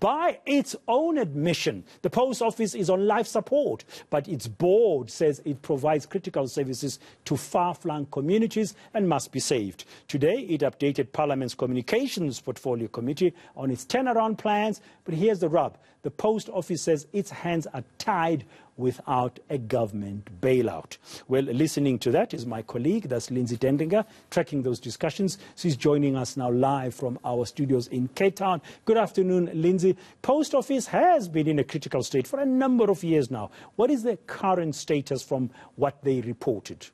By its own admission, the post office is on life support, but its board says it provides critical services to far-flung communities and must be saved. Today, it updated Parliament's Communications Portfolio Committee on its turnaround plans, but here's the rub. The post office says its hands are tied without a government bailout. Well, listening to that is my colleague, that's Lindsay Detlinger, tracking those discussions. She's joining us now live from our studios in Cape Town. Good afternoon, Lindsay. Post office has been in a critical state for a number of years now. What is the current status from what they reported?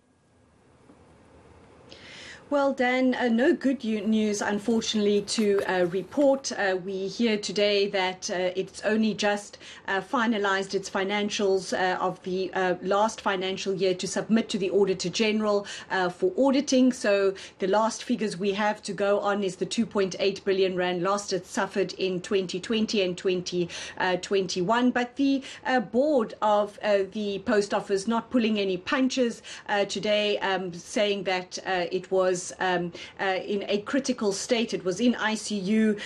Well, Dan, no good news, unfortunately, to report. We hear today that it's only just finalised its financials of the last financial year to submit to the Auditor General for auditing. So the last figures we have to go on is the 2.8 billion rand loss it suffered in 2020 and 2021. But the board of the post office not pulling any punches today, saying that it was in a critical state. It was in ICU,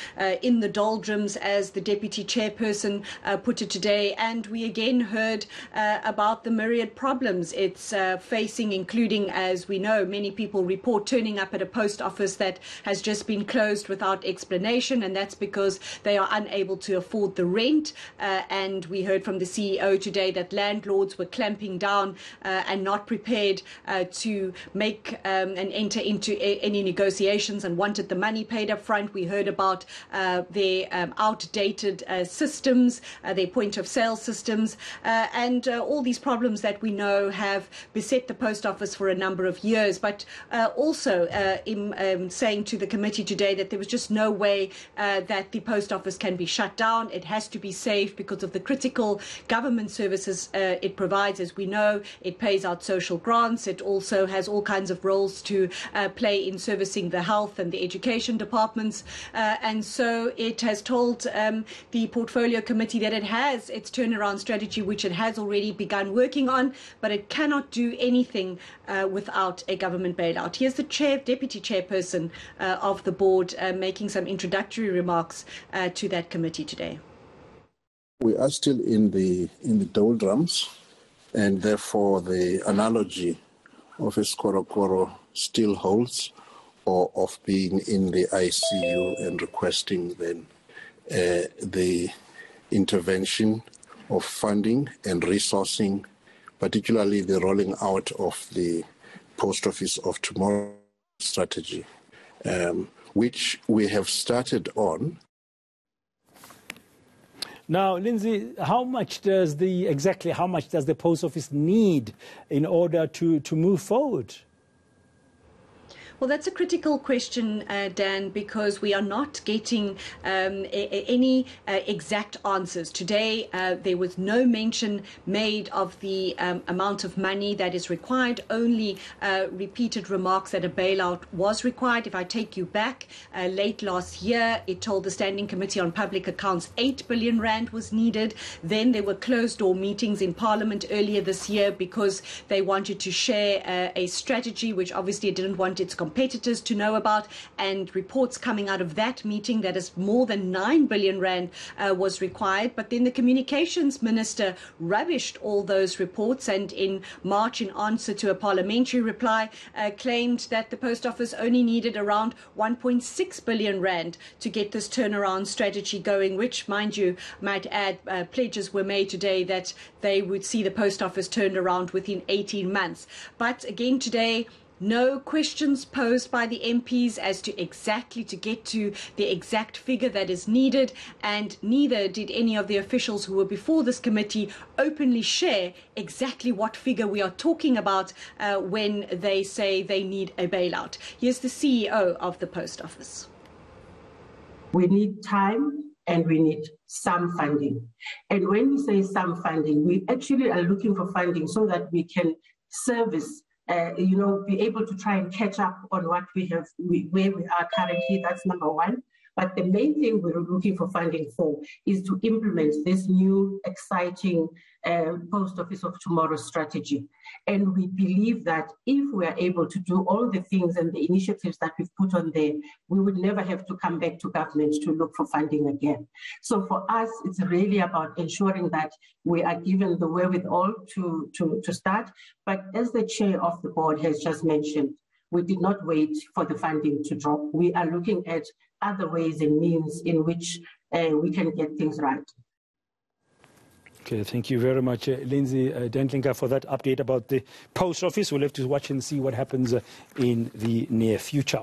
in the doldrums, as the deputy chairperson put it today. And we again heard about the myriad problems it's facing, including, as we know, many people report turning up at a post office that has just been closed without explanation, and that's because they are unable to afford the rent. And we heard from the CEO today that landlords were clamping down and not prepared to make and enter into any negotiations and wanted the money paid up front. We heard about their outdated systems, their point of sale systems, and all these problems that we know have beset the post office for a number of years. But also saying to the committee today that there was just no way that the post office can be shut down. It has to be saved because of the critical government services it provides. As we know, it pays out social grants. It also has all kinds of roles to play in servicing the health and the education departments. And so it has told the Portfolio Committee that it has its turnaround strategy, which it has already begun working on, but it cannot do anything without a government bailout. Here's the deputy chairperson of the board making some introductory remarks to that committee today. We are still in the doldrums, and therefore the analogy of a skorokoro still holds, or of being in the ICU and requesting then the intervention of funding and resourcing, particularly the rolling out of the Post Office of Tomorrow strategy, which we have started on. Now, Lindsay, how much does the post office need in order to move forward? Well, that's a critical question, Dan, because we are not getting any exact answers. Today, there was no mention made of the amount of money that is required, only repeated remarks that a bailout was required. If I take you back, late last year, it told the Standing Committee on Public Accounts 8 billion rand was needed. Then there were closed-door meetings in Parliament earlier this year because they wanted to share a strategy, which obviously it didn't want its competitors to know about, and reports coming out of that meeting that is more than 9 billion rand was required. But then the communications minister rubbished all those reports, and in March, in answer to a parliamentary reply, claimed that the post office only needed around 1.6 billion rand to get this turnaround strategy going, which, mind you, might add, pledges were made today that they would see the post office turned around within 18 months. But again today, no questions posed by the MPs as to get to the exact figure that is needed, and neither did any of the officials who were before this committee openly share exactly what figure we are talking about when they say they need a bailout. Here's the CEO of the Post Office. We need time and we need some funding. And when we say some funding, we actually are looking for funding so that we can service be able to try and catch up on what we have, where we are currently. That's number one. But the main thing we're looking for funding for is to implement this new exciting Post Office of Tomorrow strategy. And we believe that if we are able to do all the things and the initiatives that we've put on there, we would never have to come back to government to look for funding again. So for us, it's really about ensuring that we are given the wherewithal to start. But as the chair of the board has just mentioned, we did not wait for the funding to drop. We are looking at other ways and means in which we can get things right. Okay, thank you very much, Lindsay Detlinger, for that update about the Post Office. We'll have to watch and see what happens in the near future.